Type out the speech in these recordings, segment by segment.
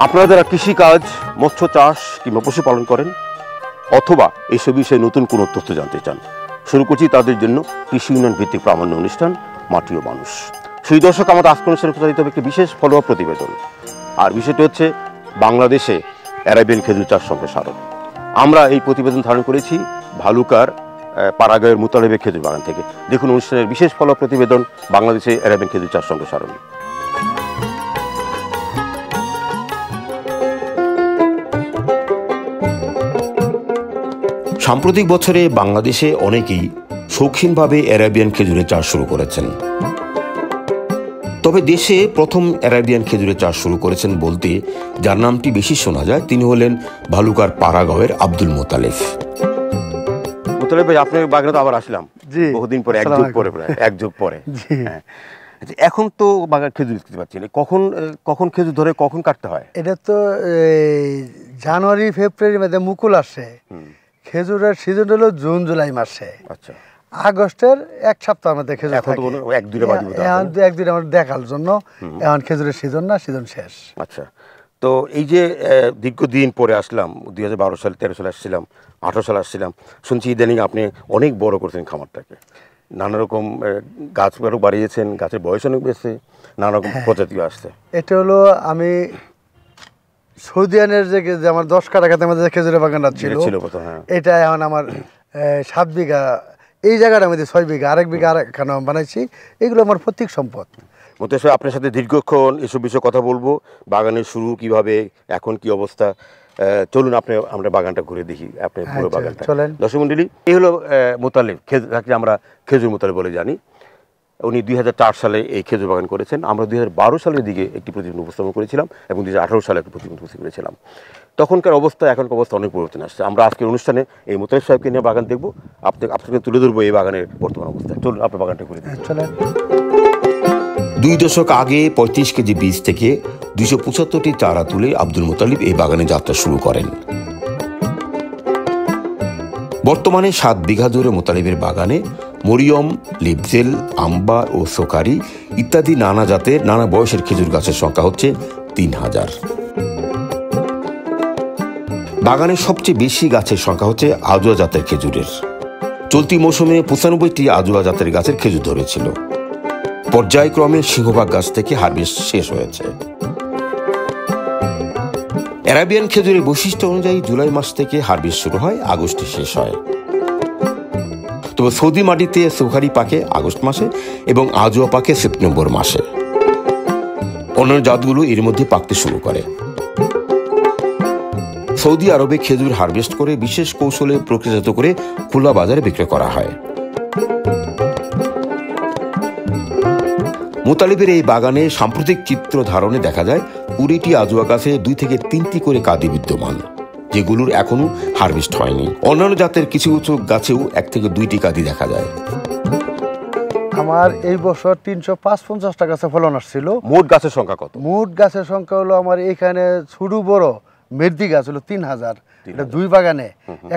আপনারা যারা কৃষিকাজ, মৎস্য চাষ কিংবা পশুপালন করেন অথবা এইসব বিষয়ে নতুন কোনো তথ্য জানতে চান, শুরু করছি তাদের জন্য কৃষি উন্নয়ন ভিত্তিক প্রামাণ্য অনুষ্ঠান মাটি ও মানুষ। সেই দর্শক, আমাদের আজকের অনুষ্ঠানে প্রচারিত হবে একটি বিশেষ ফলোআপ প্রতিবেদন। আর বিষয়টি হচ্ছে বাংলাদেশে অ্যারাবিয়ান খেজুর চাষ সম্প্রসারণ। আমরা এই প্রতিবেদন ধারণ করেছি ভালুকার পাড়াগাঁয়ের মুতালেবের খেজুর বাগান থেকে। দেখুন অনুষ্ঠানের বিশেষ ফলোআপ প্রতিবেদন, বাংলাদেশে অ্যারাবিয়ান খেজুর চাষ সম্প্রসারণ। সাম্প্রতিক বছরে বাংলাদেশে অনেকেই শৌখিনভাবে অ্যারাবিয়ান খেজুরের চাষ শুরু করেছেন। তবে দেশে প্রথম অ্যারাবিয়ান খেজুরের চাষ শুরু করেছেন বলতে যার নামটি বেশি শোনা যায় তিনি হলেন ভালুকার পাড়াগাঁয়ের আব্দুল মোতালেব। মোতালেব ভাই, আপনার বাগানে তো আবার আসলাম বহুদিন পরে, এক যুগ পরে। এখন তো বাগান খেজুর দেখতে পাচ্ছি না, কখন খেজুর ধরে কখন কাটতে হয়? এটা তো জানুয়ারি ফেব্রুয়ারির মধ্যে মুকুল আসে। খেজুরের সিজন হলো জুন জুলাই মাসে। আচ্ছা, আগস্টের এক সপ্তাহের মধ্যে খেজুর এক দুইটা আমার দেখার জন্য এখন খেজুরের সিজন না, সিজন শেষ। আচ্ছা, তো এই যে দীর্ঘদিন পরে আসলাম, 2012 সালে 13 সালে আসছিলাম, 18 সালে আসছিলাম, শুনছি ইদানিং আপনি অনেক বড় করছেন খামারটাকে, নানা রকম গাছ বাড়িয়েছেন, গাছের বয়স অনেক বেশি, নানা রকম প্রজাতিও আসছে। এটা হলো আমি সৌদিয়ানের যে আমার 10 কাঠাতে আমাদের যে খেজুরের বাগানটা ছিল, এটা এখন আমার 7 বিঘা, এই জায়গাটার মধ্যে 6 বিঘা, আরেক বিঘা আরেকখানে বানাইছি। এগুলো আমার প্রত্যেক সম্পদ। মোতালেব সাহেব, আপনার সাথে দীর্ঘক্ষণ এসব বিষয়ে কথা বলবো, বাগানের শুরু কিভাবে, এখন কি অবস্থা। চলুন আমরা বাগানটা ঘুরে দেখি, আপনি পুরো বাগানটা। দর্শক মণ্ডলী, এই হলো মোতালেব, আমরা খেজুর মোতালেব বলে জানি। উনি 2004 সালে এই খেজুর বাগান করেছেন। আমরা 2012 সালের দিকে একটি প্রতিবেদন উপস্থাপন করেছিলাম এবং 2018 সালে একটি প্রতিবেদন উপস্থাপন করেছিলাম। তখনকার অবস্থা এখনকার অবস্থা অনেক পরিবর্তন আসছে। আমরা আজকের অনুষ্ঠানে এই মোতালেব সাহেবকে নিয়ে বাগান দেখবো, আপনাকে তুলে ধরবো এই বাগানের বর্তমান অবস্থা। চলুন আপনার বাগানটা ঘুরে দেখি। 2 দশক আগে 35 কেজি বীজ থেকে 275টি চারা তুলে আব্দুল মোতালেব এই বাগানে যাত্রা শুরু করেন। বর্তমানে 7 বিঘা জুড়ে মোতালেবের বাগানে মরিয়ম, লিপজেল, আম্বার ও সোকারি ইত্যাদি নানা জাতের নানা বয়সের খেজুর গাছের সংখ্যা হচ্ছে 3000। বাগানের সবচেয়ে বেশি গাছের সংখ্যা হচ্ছে আজুয়া জাতের খেজুরের। চলতি মৌসুমে 95টি আজুয়া জাতের গাছের খেজুর ধরেছিল। পর্যায়ক্রমে সিংহভাগ গাছ থেকে হারভেস্ট শেষ হয়েছে। অ্যারাবিয়ান খেজুরের বৈশিষ্ট্য অনুযায়ী জুলাই মাস থেকে হারভেস্ট শুরু হয়, আগস্টে শেষ হয়। তবে সৌদি মাটিতে সোকারি পাকে আগস্ট মাসে এবং আজুয়া পাকে সেপ্টেম্বর মাসে। অন্যান্য জাতগুলো এর মধ্যে পাকতে শুরু করে। সৌদি আরবে খেজুর হারভেস্ট করে বিশেষ কৌশলে প্রক্রিয়াজাত করে খোলা বাজারে বিক্রয় করা হয়। মোতালেবের এই বাগানে সাম্প্রতিক চিত্র ধারণে দেখা যায় 20টি আজুয়া গাছে 2 থেকে 3টি করে কাঁদি বিদ্যমান, যেগুলোর এখনো হারভেস্ট হয়নি। অন্যান্য জাতের কিছু কিছু গাছেও 1 থেকে 2টি কাঁদি দেখা যায়। আমার এই বছর 350-50টা গাছে ফলন আসছিল। মোট গাছের সংখ্যা কত? মোট গাছের সংখ্যা হলো আমার এখানে ছোট বড় মের্দি গাছ হলো 3000। এটা 2 বাগানে,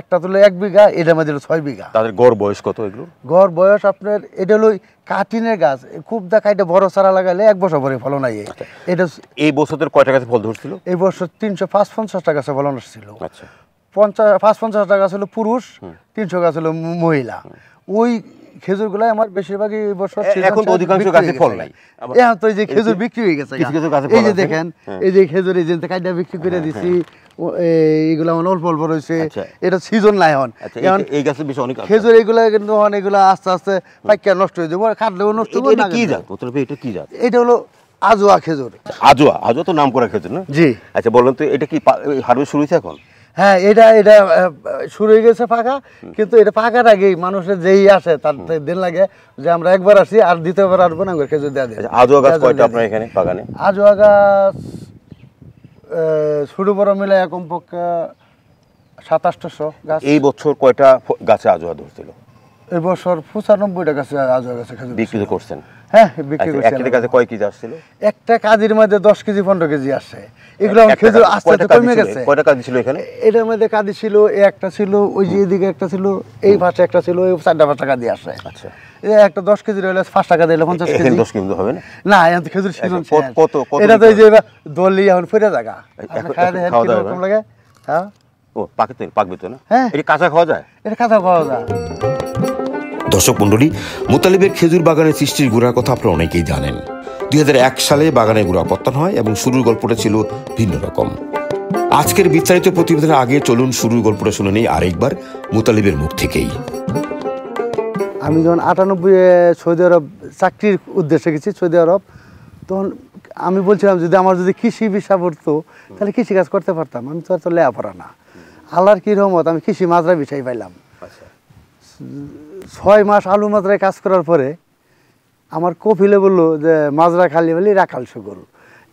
একটা তুলে 1 বিঘা, এটার মধ্যে 6 বিঘা। তাদের গড় বয়স কত? এগুলো গড় বয়স আপনার, এটা হলো কাটিনের গাছ, খুব দেখা, এটা বড় চারা লাগালে 1 বছর পরে ফলন আইয়ে। এটা এই বছরের কয়টা গাছে ফল ধরছিল? এই বছর 350-50টা গাছে ফলন আসছিল। আচ্ছা, 50-50টা গাছ হলো পুরুষ, 300 গাছ হলো মহিলা। ওই খেজুরগুলো আমার বেশিরভাগই এই বছর, এখন তো অধিকাংশ গাছে ফল নাই। এখন তো এই যে খেজুর বিক্রি হয়ে গেছে, এই যে দেখেন, এই যে খেজুর এই যে কাইটা বিক্রি করে দিছি, এইগুলো আমার অল্প অল্প রয়েছে। এটা সিজন নাই এখন, এই গাছে বেশি অনেক খেজুর এইগুলা, কিন্তু এগুলো আস্তে আস্তে পাইকা নষ্ট হয়ে যাবো, কাটলেও নষ্ট হবে না। কি জাত? এটা কি জাত? এটা হলো আজুয়া খেজুর। আজুয়া তো নাম করা খেজুর না? জি। আচ্ছা, বলেন তো এটা কি হারভেস্ট শুরু হয়েছে এখন? হ্যাঁ, এটা শুরু হয়ে গেছে পাকা, কিন্তু এটা পাকার আগেই মানুষের যেই আসে তার দিন লাগে যে আমরা একবার আসি আর দ্বিতীয়বার আসবো না, খেজুর দেওয়া দেয়। আজুয়া গাছ কয়টা আপনার এখানে বাগানে? আজুয়া গাছ ছোট বড় মিলে কমপক্ষে 2700 গাছ। এই বছর কয়টা গাছে আজুয়া ধরছিল? এই বছর 95টা গাছে আজুয়া গাছে খেজুর বিক্রি করছেন? হ্যাঁ বিক্রি করছি। একটা গাছে কয় কেজি আসছিল? একটা কাজির মধ্যে 10 কেজি 15 কেজি আসে। এগুলো খেজুর আস্তে আস্তে কমে গেছে। কয়টা কাজি ছিল এখানে? এটার মধ্যে কাজি ছিল, একটা ছিল, ওই যে এদিকে একটা ছিল, এই পাশে একটা ছিল, ওই 4-5 কাজি আসে। আচ্ছা, একটা 10 কেজি হলে 5 টাকা দিলে 50 কেজি। 10 কেজি হবে না? না এখন তো খেজুর সিজন শেষ। কত এটা তো এই যে দলি এখন ফিরে জায়গা। আপনি খাওয়া দেখেন কি রকম লাগে? হ্যাঁ ও পাকবে তো না? হ্যাঁ এটা কাঁচা খাওয়া যায়? এটা কাঁচা খাওয়া যায়। দর্শক মণ্ডলী, মোতালেবের খেজুর বাগানের সৃষ্টির গোড়ার কথা আপনারা অনেকেই জানেন। 2001 সালে বাগানের গোড়াপত্তন হয় এবং শুরুর গল্পটা ছিল ভিন্ন রকম। আজকের বিস্তারিত প্রতিবেদনের আগে চলুন শুরুর গল্পটা শুনে নেই আরেকবার মোতালেবের মুখ থেকেই। আমি যখন 98 সৌদি আরব চাকরির উদ্দেশ্যে গেছি সৌদি আরব, তখন আমি বলছিলাম যদি আমার যদি কৃষি বিষয় পড়তো তাহলে কৃষি কাজ করতে পারতাম। আমি তো আর তো লেখাপড়া না, আল্লাহর কি রহমত আমি কৃষি মাজরা বিষয় পাইলাম। 6 মাস আলু মাজরায় কাজ করার পরে আমার কপিলে বললো যে মাজরা খালি বলি রাখাল শুকুর।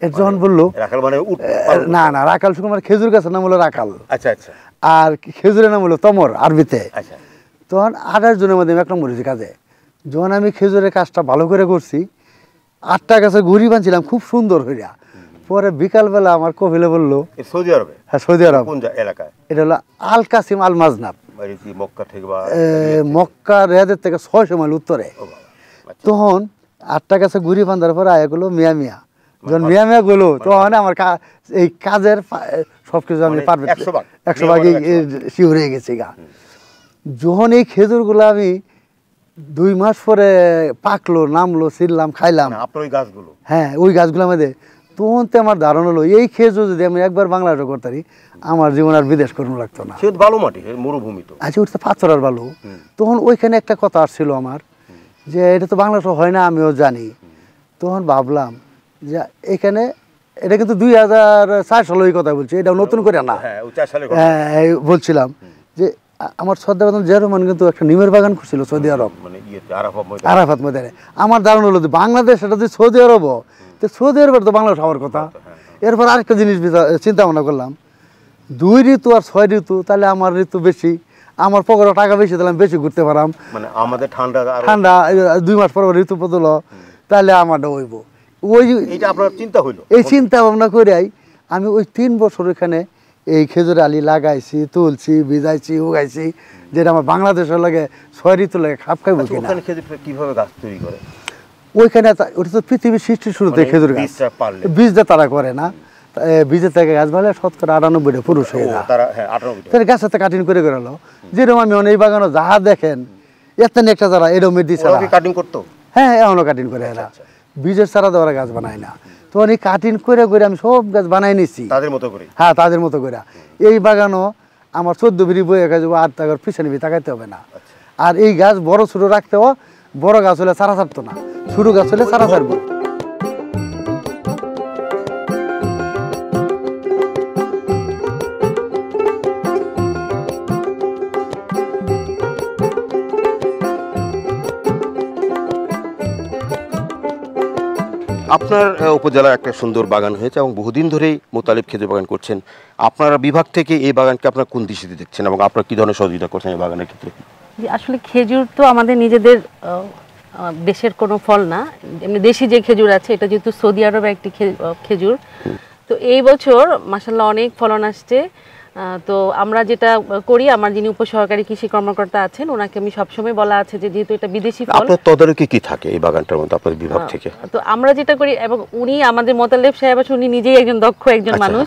এর যখন বললো না না রাখাল শুকুর মানে খেজুর গাছের নাম হলো রাখাল, আর খেজুরের নাম হলো তমর আরবিতে। তখন 28 জনের মধ্যে আমি 1 নম্বর হয়েছি কাজে। যখন আমি খেজুরের কাজটা ভালো করে করছি, 8টা গাছে ঘুরি বানছিলাম খুব সুন্দর হইয়া। পরে বিকালবেলা আমার কপিলে বললো সৌদি আরবে? হ্যাঁ সৌদি আরব। কোন এলাকায়? এটা হলো আল কাসিম আল মাজনাব, মক্কা রিয়াদের থেকে 600 মাইল উত্তরে। তখন 8টা গাছে ঘুরি বান্ধার পরে আয়া গেলো মিয়া মিয়া। যখন মিয়া মিয়া গেলো তখন আমার এই কাজের সবকিছু আমি পারবে 100 ভাগই শিওর হয়ে গেছে গা। যখন এই খেজুরগুলো আমি 2 মাস পরে পাকলো, নামলো, ছিললাম, খাইলাম। হ্যাঁ ওই গাছগুলোর মধ্যে তখন তো আমার ধারণা হলো এই খেজুর যদি আমি একবার বাংলাদেশে করতে পারি আমার জীবন আর বিদেশ করুন লাগতো না। ভালো মাটি, মরুভূমি তো। আচ্ছা ওটা পাথর আর ভালো। তখন ওইখানে একটা কথা আসছিল আমার যে এটা তো বাংলাদেশে হয় না, আমিও জানি। তখন ভাবলাম যে এখানে এটা কিন্তু 2004 সালে ওই কথা বলছি, এটা নতুন করে না। হ্যাঁ বলছিলাম যে আমার শ্রদ্ধাবাদন জিয়া রহমান কিন্তু একটা নিমের বাগান করছিল সৌদি আরব, আরাফাত ময়দানে। আমার ধারণা হলো যে বাংলাদেশ এটা যদি সৌদি আরব, তো সৌদি আরবের তো বাংলাদেশ হওয়ার কথা। এরপর আরেকটা জিনিস চিন্তা ভাবনা করলাম, 2 ঋতু আর 6 ঋতু, তাহলে আমার ঋতু বেশি, আমার পকেটে টাকা বেশি, তাহলে আমি বেশি ঘুরতে পারাম। মানে আমাদের ঠান্ডা 2 মাস পর ঋতু বদল, তাহলে আমারটা হইব। ওই আপনার চিন্তা হইলো, এই চিন্তা ভাবনা করেই আমি ওই 3 বছর এখানে এই খেজুর আলি লাগাইছি, তুলছি, ভিজাইছি, উগাইছি, যেটা আমার বাংলাদেশের লাগে 6 ঋতু লাগে খাপ খাইব কিনা। কিভাবে গাছ তৈরি করে ওইখানে? ওটা তো পৃথিবীর সৃষ্টির শুরুতে খেজুর গাছ, বীজটা তারা করে না, বীজের থেকে গাছ ভালো 98% পুরুষ হয়ে যায়। তাহলে গাছের থেকে কাটিং করে গেল। যেরকম আমি অনেক বাগানো যাহা দেখেন এত একটা যারা এরকম কাটিং করতো। হ্যাঁ এখনো কাটিং করে এরা, বীজের চারা দেওয়ার গাছ বানায় না। তো অনেক কাটিং করে করে আমি সব গাছ বানাই নিচ্ছি তাদের মতো করে। হ্যাঁ তাদের মতো করে। এই বাগানও আমার 14 বিড়ি বয়ে গাছ আর টাকার পিছনে তাকাইতে হবে না। আর এই গাছ বড় ছোট রাখতেও, বড় গাছ হলে চারা ছাড়তো না, ছোট গাছ হলে চারা ছাড়বো। আপনার উপজেলায় একটা সুন্দর বাগান হয়েছে এবং বহুদিন ধরেই মোতালেব খেজুর বাগান করছেন। আপনার বিভাগ থেকে এই বাগানকে আপনার কোন দৃষ্টিতে দেখছেন এবং আপনার কি ধরনের সহযোগিতা করছেন এই বাগানের ক্ষেত্রে? আসলে খেজুর তো আমাদের নিজেদের দেশের কোনো ফল না, এমনি দেশি যে খেজুর আছে এটা যেহেতু সৌদি আরবের একটি খেজুর, তো এই বছর মাশাআল্লাহ অনেক ফলন আসছে। তো আমরা যেটা করি, আমার যিনি উপসহকারী কৃষি কর্মকর্তা আছেন ওনাকে আমি সবসময় বলা আছে যে যেহেতু এটা বিদেশি ফল, আপনার তদারকি কি থাকে এই বাগানটার মধ্যে আপনাদের বিভাগ থেকে? তো আমরা যেটা করি, এবং উনি আমাদের মোতালেব সাহেব আছেন, উনি নিজেই একজন দক্ষ একজন মানুষ।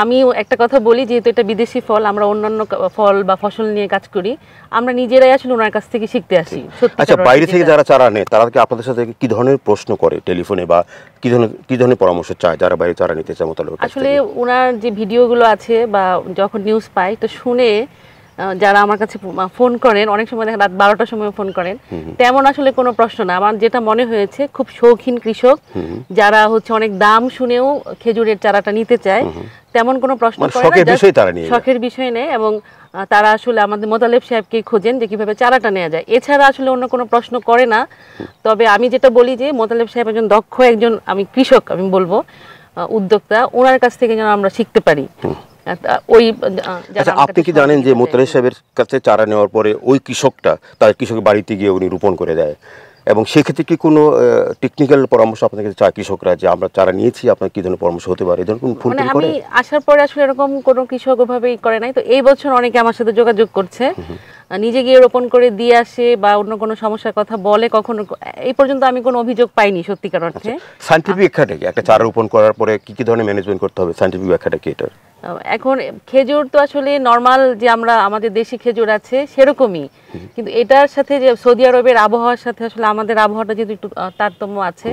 আমি একটা কথা বলি, যেহেতু এটা বিদেশি ফল, আমরা অন্যান্য ফল বা ফসল নিয়ে কাজ করি, আমরা নিজেরাই আসলে ওনার কাছ থেকে শিখতে আসি। আচ্ছা, বাইরে থেকে যারা চারা নেয় তারা কি আপনাদের সাথে কি ধরনের প্রশ্ন করে টেলিফোনে, বা কি ধরনের পরামর্শ চায় যারা বাইরে চারা নিতে চায় মোতালেব? আসলে ওনার যে ভিডিওগুলো আছে বা যখন নিউজ পাই তো শুনে যারা আমার কাছে ফোন করেন, অনেক সময় দেখেন রাত 12টার সময় ফোন করেন, তেমন আসলে কোনো প্রশ্ন না। আমার যেটা মনে হয়েছে খুব শৌখিন কৃষক যারা হচ্ছে অনেক দাম শুনেও খেজুরের চারাটা নিতে চায়, তেমন কোনো প্রশ্ন করে না, শখের বিষয় নেই। এবং তারা আসলে আমাদের মোতালেব সাহেবকে খোঁজেন যে কিভাবে চারাটা নেওয়া যায়, এছাড়া আসলে অন্য কোনো প্রশ্ন করে না। তবে আমি যেটা বলি যে মোতালেব সাহেব একজন দক্ষ একজন, আমি কৃষক আমি বলবো উদ্যোক্তা, ওনার কাছ থেকে যেন আমরা শিখতে পারি। আপনি কি জানেন যে মোতালেব সাহেবের কাছে চারা নেওয়ার পরে ওই কৃষকটা তার কৃষকের বাড়িতে গিয়ে উনি রোপণ করে দেয়, এবং সেক্ষেত্রে কি কোনো টেকনিক্যাল পরামর্শ আপনার কাছে চায় কৃষকরা, যে আমরা চারা নিয়েছি, আপনার কি ধরনের পরামর্শ হতে পারে, এই ধরনের কোনো ফোন মানে করে? আমি আসার পরে আসলে এরকম কোনো কৃষক ওভাবেই করে নাই, তো এই বছর অনেকে আমার সাথে যোগাযোগ করছে, নিজে গিয়ে রোপণ করে দিয়ে আসে বা অন্য কোনো সমস্যার কথা বলে। কখনো এই পর্যন্ত আমি কোনো অভিযোগ পাইনি সত্যিকার অর্থে। সায়েন্টিফিক ব্যাখ্যাটা কি, একটা চারা রোপণ করার পরে কি কি ধরনের ম্যানেজমেন্ট করতে হবে, সায়েন্টিফিক ব্যাখ্যাটা কি এটার? এখন খেজুর তো আসলে নর্মাল যে আমরা আমাদের দেশি খেজুর আছে সেরকমই, কিন্তু এটার সাথে যে সৌদি আরবের আবহাওয়ার সাথে আসলে আমাদের আবহাওয়াটা যেহেতু একটু তারতম্য আছে,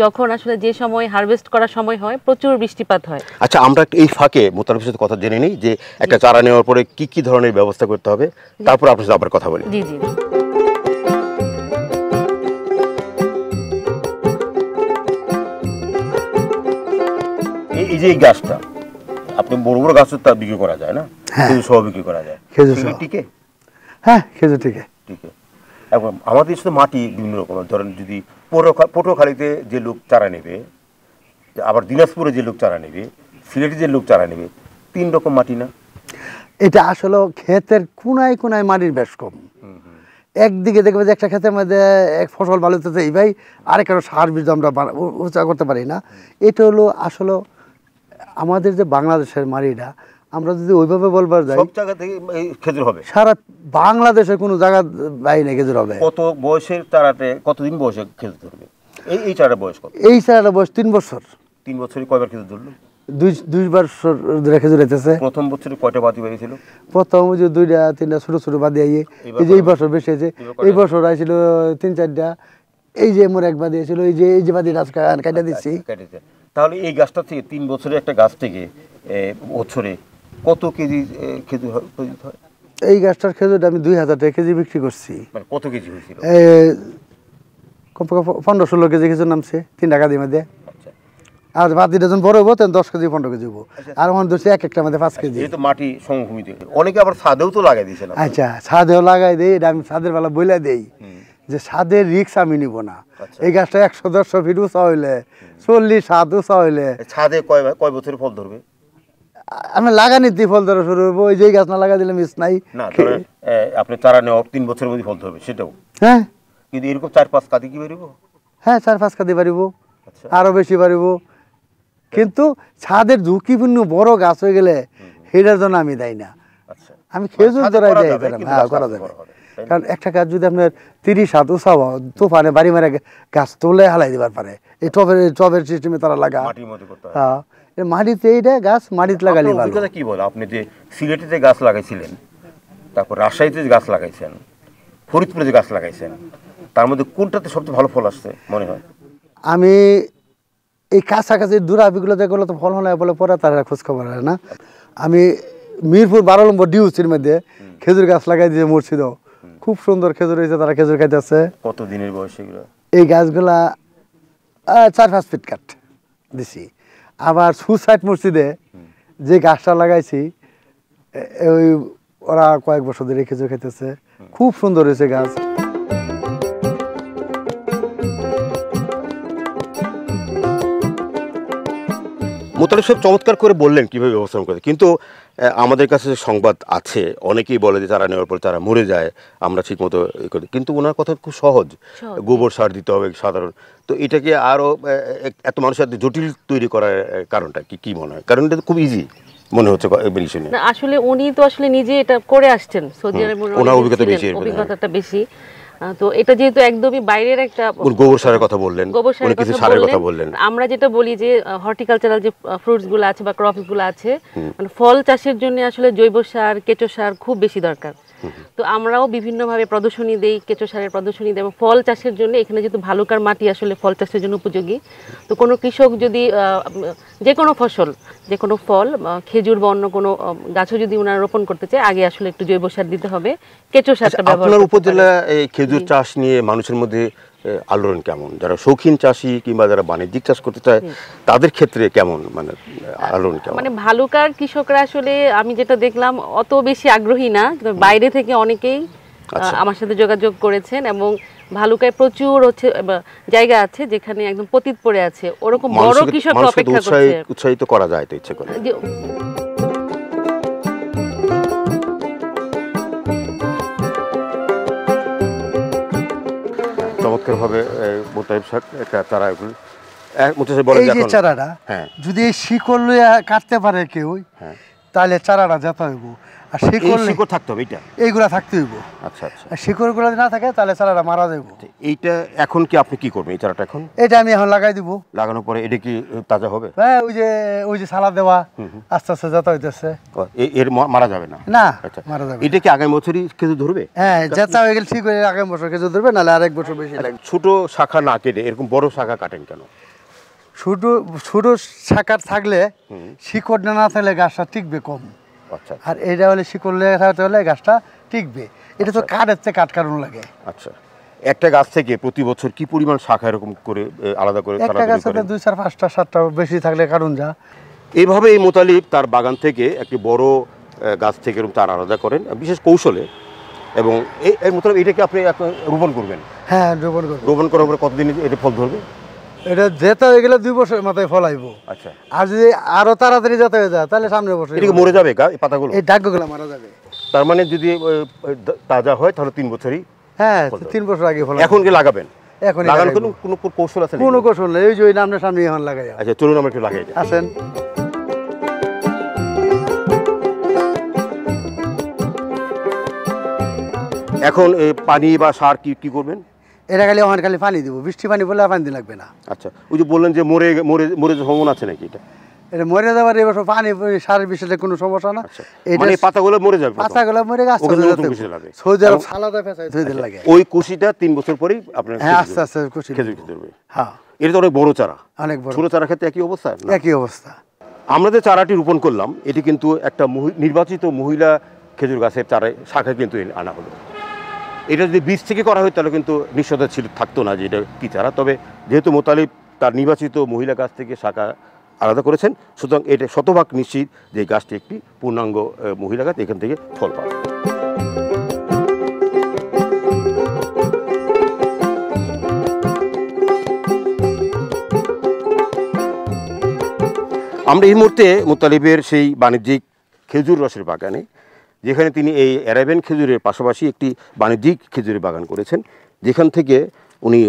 যখন আসলে যে সময় হারভেস্ট করার সময় হয় প্রচুর বৃষ্টিপাত হয়। আচ্ছা, আমরা এই ফাঁকে মোতালেবের সাথে কথা জেনে নিই যে একটা চারা নেওয়ার পরে কি কি ধরনের ব্যবস্থা করতে হবে, তারপর আপনার সাথে আবার কথা বলি। জি জি। এই যে এই গাছটা আপনি বড় বড় গাছ তা বিক্রি করা যায় না, খেজুর সহ বিক্রি করা যায়, খেজুর টিকে? হ্যাঁ, খেজুর টিকে। এবং আমাদের সাথে মাটি বিভিন্ন রকমের, ধরেন যদি পটুয়াখালীতে যে লোক চারা নেবে, আবার দিনাজপুরে যে লোক চারা নেবে, সিলেটে যে লোক চারা নেবে, 3 রকম মাটি না? এটা আসলে ক্ষেতের কোনায় কোনায় মাটির বেশ কম। একদিকে দেখবে যে একটা ক্ষেতের মধ্যে এক ফসল ভালো হতেছে, এই ভাই আরেক কারো সার বীজ আমরা উৎসাহ করতে পারি না। এটা হলো আসলে আমাদের যে বাংলাদেশের মাটিটা, আমরা যদি ওইভাবে বলবার যাই সব জায়গা থেকে খেজুর হবে, সারা বাংলাদেশের কোনো জায়গা বাইরে খেজুর হবে। কত বয়সের চারাতে কতদিন বয়সে খেজুর ধরবে? এই চারার বয়স কত? এই চারাটা বয়স 3 বছর। 3 বছরে কয়বার খেজুর ধরলো? 2 বছর ধরে খেজুর হইতেছে। প্রথম বছরে কয়টা বাতি বেরিয়েছিল? প্রথম যে 2টা 3টা ছোট ছোট বাদি আইয়ে, এই যে এই বছর বেশি হয়েছে। এই বছর আইছিল 3-4টা। এই যে মোর এক বাদি ছিল, এই যে বাদি গাছ কাটা দিচ্ছি। তাহলে এই গাছটা থেকে 3 বছরের একটা গাছ থেকে বছরে কত কেজি খেজুর হয়? এই গাছটার খেজুরটা আমি 2000 টাকা কেজি বিক্রি করছি। মানে কত কেজি হয়েছিল? কমপক্ষে 15-16 কেজি খেজুর নামছে 3 টাকা দিয়ে মধ্যে। আর বাতিটা যখন বড় হবো তখন 10 কেজি 15 কেজি হবো। আর আমার ধরছি এক একটা মধ্যে 5 কেজি। এই তো মাটি সমভূমিতে অনেকে আবার ছাদেও তো লাগাই দিয়েছে না? আচ্ছা, ছাদেও লাগাই দেই। এটা আমি ছাদের বেলা বইলা দেই যে ছাদের রিক্স আমি নিব না। এই গাছটা 100-150 ফিট উঁচা হইলে, 40-60 উঁচা হইলে ছাদে কয় বছরে ফল ধরবে? আমি লাগানিতে ফল ধরা শুরু হবো। ওই যে গাছ না লাগা দিলে মিস নাই না, আপনি চারা নেওয়া 3 বছরের মধ্যে ফল ধরবে সেটাও? হ্যাঁ। কিন্তু এরকম 4-5 কাঁদি কি বেরোবো? হ্যাঁ, 4-5 কাঁদি পারিব, আরো বেশি পারিব। কিন্তু ছাদের ঝুঁকিপূর্ণ বড় গাছ হয়ে গেলে সেটার জন্য আমি দেয় না। আমি খেজুর ধরাই দেয়, হ্যাঁ করা যাবে। কারণ একটা গাছ যদি আপনার 30 হাত উঁচা তুফানে বাড়ি মারে গাছ তুলে হালাই দিবার পারে। এই টবের সিস্টেমে তারা লাগা। হ্যাঁ, মাটিতে এইটা গাছ মাটিতে লাগালে ভালো। অভিজ্ঞতা কি বলে? আপনি যে সিলেটে গাছ লাগাইছিলেন, তারপর রাজশাহীতে গাছ লাগাইছেন, ফরিদপুরে যে গাছ লাগাইছেন, তার মধ্যে কোনটাতে সবচেয়ে ভালো ফল আসছে মনে হয়? আমি এই কাছাকাছি দূরাবিগুলো যেগুলো তো ফল হলে বলে পরে তারা খোঁজ খবর হয় না। আমি মিরপুর 12 নম্বর ডিউসির মধ্যে খেজুর গাছ লাগাই দিয়ে মসজিদ, খুব সুন্দর খেজুর হয়েছে, তারা খেজুর খাইতেছে। কত দিনের বয়স এগুলো? এই গাছগুলা 4-5 ফিট কাট দিছি। আবার সুসাইড মসজিদে যে গাছটা লাগাইছি, ওই ওরা কয়েক বছর ধরে খেজুর খাইতেছে, খুব সুন্দর হয়েছে গাছ। মোতালেব সাহেব চমৎকার করে বললেন কীভাবে ব্যবস্থাপনা করতে, কিন্তু আমাদের কাছে যে সংবাদ আছে, অনেকেই বলে যে তারা নেওয়ার পর তারা মরে যায়, আমরা ঠিক মতো করি। কিন্তু ওনার কথা খুব সহজ, গোবর সার দিতে হবে সাধারণ। তো এটাকে আরও এত মানুষের জটিল তৈরি করার কারণটা কি মনে হয়? কারণ এটা তো খুব ইজি মনে হচ্ছে আসলে উনি তো আসলে নিজে এটা করে আসছেন, সৌদি আরবের ওনার অভিজ্ঞতাটা বেশি। তো এটা যেহেতু একদমই বাইরের একটা, গোবর সারের কথা বললেন, কিছু সারের কথা বললেন। আমরা যেটা বলি যে হর্টিকালচারাল যে ফ্রুটস গুলো আছে বা ক্রপস গুলো আছে, মানে ফল চাষের জন্য আসলে জৈব সার, কেঁচো সার খুব বেশি দরকার। তো আমরাও বিভিন্নভাবে প্রদর্শনী দেই, কেঁচো সারের প্রদর্শনী দেই। এবং ফল চাষের জন্য এখানে যেহেতু ভালুকার মাটি আসলে ফল চাষের জন্য উপযোগী, তো কোনো কৃষক যদি যে কোনো ফসল, যে কোনো ফল, খেজুর বা অন্য কোনো গাছও যদি ওনারা রোপণ করতে চায়, আগে আসলে একটু জৈব সার দিতে হবে, কেঁচো সারটা ব্যবহার। আপনার উপজেলা এই খেজুর চাষ নিয়ে মানুষের মধ্যে আলোড়ন কেমন? যারা শৌখিন চাষি কিংবা যারা বাণিজ্যিক চাষ করতে চায় তাদের ক্ষেত্রে কেমন, মানে আলোড়ন কেমন? মানে ভালুকার কৃষকরা আসলে আমি যেটা দেখলাম অত বেশি আগ্রহী না, বাইরে থেকে অনেকেই আমার সাথে যোগাযোগ করেছেন। এবং ভালুকায় প্রচুর হচ্ছে জায়গা আছে যেখানে একদম পতিত পড়ে আছে, ওরকম বড় কৃষক অপেক্ষা করছে। উৎসাহিত করা যায় তো ইচ্ছে করে। চমৎকারভাবে মোতায়েব সাহেব একটা চারা এই যে চারাটা যদি এই শিকড় লইয়া কাটতে পারে কেউ, তাহলে চারাটা যেতে হইব। আর শিকড় থাকতে হবে, এইগুলা থাকতে হইব। আচ্ছা আচ্ছা। আর শিকড়গুলো যদি না থাকে তাহলে চারাটা মারা যাইব। এইটা এখন কি আপনি কি করবেন এই চারাটা? এখন এটা আমি এখন লাগাই দিব। লাগানোর পরে এটা কি তাজা হবে? হ্যাঁ, ওই যে সালা দেওয়া আস্তে আস্তে যেতে হইতেছে। এর মারা যাবে না? না, আচ্ছা মারা যাবে। এটা কি আগামী বছরই খেজুর ধরবে? হ্যাঁ, যেটা হয়ে গেলে ঠিক হয়ে আগামী বছর খেজুর ধরবে, নাহলে আরেক বছর বেশি লাগবে। ছোট শাখা না কেটে এরকম বড় শাখা কাটেন কেন? ছোট ছোট শাখা থাকলে শিকড় না থাকলে গাছটা টিকবে কম। আচ্ছা। আর এটা হলে শিকড় লেগে থাকতে হলে গাছটা টিকবে। এটা তো কাঠের চেয়ে কাঠ কারণ লাগে। আচ্ছা, একটা গাছ থেকে প্রতি বছর কি পরিমাণ শাখা এরকম করে আলাদা করে? একটা গাছ থেকে 2, 4, 5টা 7টা বেশি থাকলে কারণ যা। এইভাবে এই মোতালিব তার বাগান থেকে একটি বড় গাছ থেকে এরকম তার আলাদা করেন বিশেষ কৌশলে। এবং এই মোতালিব এটাকে আপনি রোপণ করবেন? হ্যাঁ, রোপণ করব। রোপণ করার পরে কতদিন এটা ফল ধরবে? এটা যেতে হয়ে গেলে 2 বছরের মাথায় ফল আইব। আচ্ছা। আর যদি আরো তাড়াতাড়ি যেতে হয়ে যায় তাহলে সামনের বছর এটা মরে যাবে পাতাগুলো? এই ডাগগুলো মারা যাবে। তার মানে যদি তাজা হয় তাহলে 3 বছরই? হ্যাঁ, 3 বছর আগে ফল। এখন কি লাগাবেন? এখন লাগানোর কোনো কৌশল আছে? কোনো কৌশল নেই, ওই যে ওই নামটা সামনে এখন লাগাই। আচ্ছা, চলুন আমরা একটু লাগাই। আসেন। এখন পানি বা সার কি করবেন? এটা খালি পানি দিব, বৃষ্টি পানি বলে পানি দিতে লাগবে না। আচ্ছা, ওই যে বললেন যে মরে সম্ভাবনা আছে নাকি? এটা মরে যাবার এবছর পানি সারের বিষয়ে কোনো সমস্যা না। মানে পাতাগুলো মরে যাবে? পাতাগুলো মরে গেছে। সৌদি আরব সালাদা ফেসাই থইতে লাগে। ওই কুশিটা 3 বছর পরেই আপনার আস্তে আস্তে কুশি খেজুর ধরবে? হ্যাঁ। এটা তো অনেক বড় চারা। অনেক বড়। ছোট চারা ক্ষেত্রে একই অবস্থা? একই অবস্থা। আমরা যে চারাটি রোপণ করলাম এটি কিন্তু একটা নির্বাচিত মহিলা খেজুর গাছের চারায় শাখা কিন্তু আনা হলো। এটা যদি বীজ থেকে করা হয় তাহলে কিন্তু নিশ্চয়তা থাকতো না যে এটা কী চারা। তবে যেহেতু মোতালিব তার নির্বাচিত মহিলা গাছ থেকে শাখা আলাদা করেছেন, সুতরাং এটা শতভাগ নিশ্চিত যে গাছটি একটি পূর্ণাঙ্গ মহিলা গাছ, এখান থেকে ফল পাবে। আমরা এই মুহূর্তে মোতালিবের সেই বাণিজ্যিক খেজুর রসের বাগানে, যেখানে তিনি এই অ্যারাবিয়ান খেজুরের পাশাপাশি একটি বাণিজ্যিক খেজুরের বাগান করেছেন, যেখান থেকে উনি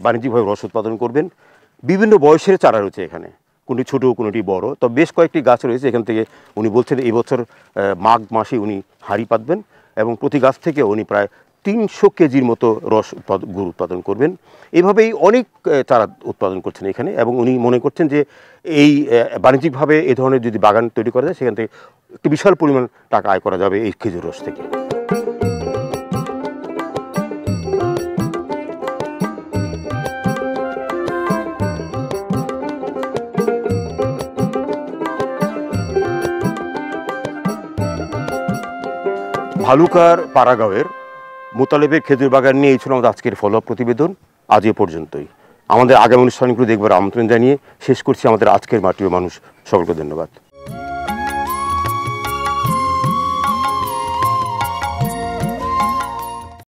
বাণিজ্যিকভাবে রস উৎপাদন করবেন। বিভিন্ন বয়সের চারা রয়েছে এখানে, কোনটি ছোটো কোনোটি বড়, তো বেশ কয়েকটি গাছ রয়েছে এখান থেকে। উনি বলছেন এই বছর মাঘ মাসে উনি হাঁড়ি পাতবেন এবং প্রতি গাছ থেকে উনি প্রায় 300 কেজির মতো গুড় উৎপাদন করবেন। এভাবেই অনেক চারা উৎপাদন করছেন এখানে, এবং উনি মনে করছেন যে এই বাণিজ্যিকভাবে এ ধরনের যদি বাগান তৈরি করা যায় সেখান থেকে একটি বিশাল পরিমাণ টাকা আয় করা যাবে এই খেজুর রস থেকে। ভালুকার পাড়াগাঁওয়ের মোতালেবের খেজুর বাগান নিয়ে এই ছিল আমাদের আজকের ফলো আপ প্রতিবেদন। আজ এ পর্যন্তই। আমাদের আগামী অনুষ্ঠানগুলো দেখবার আমন্ত্রণ জানিয়ে শেষ করছি আমাদের আজকের মাটি ও মানুষ। সকলকে ধন্যবাদ।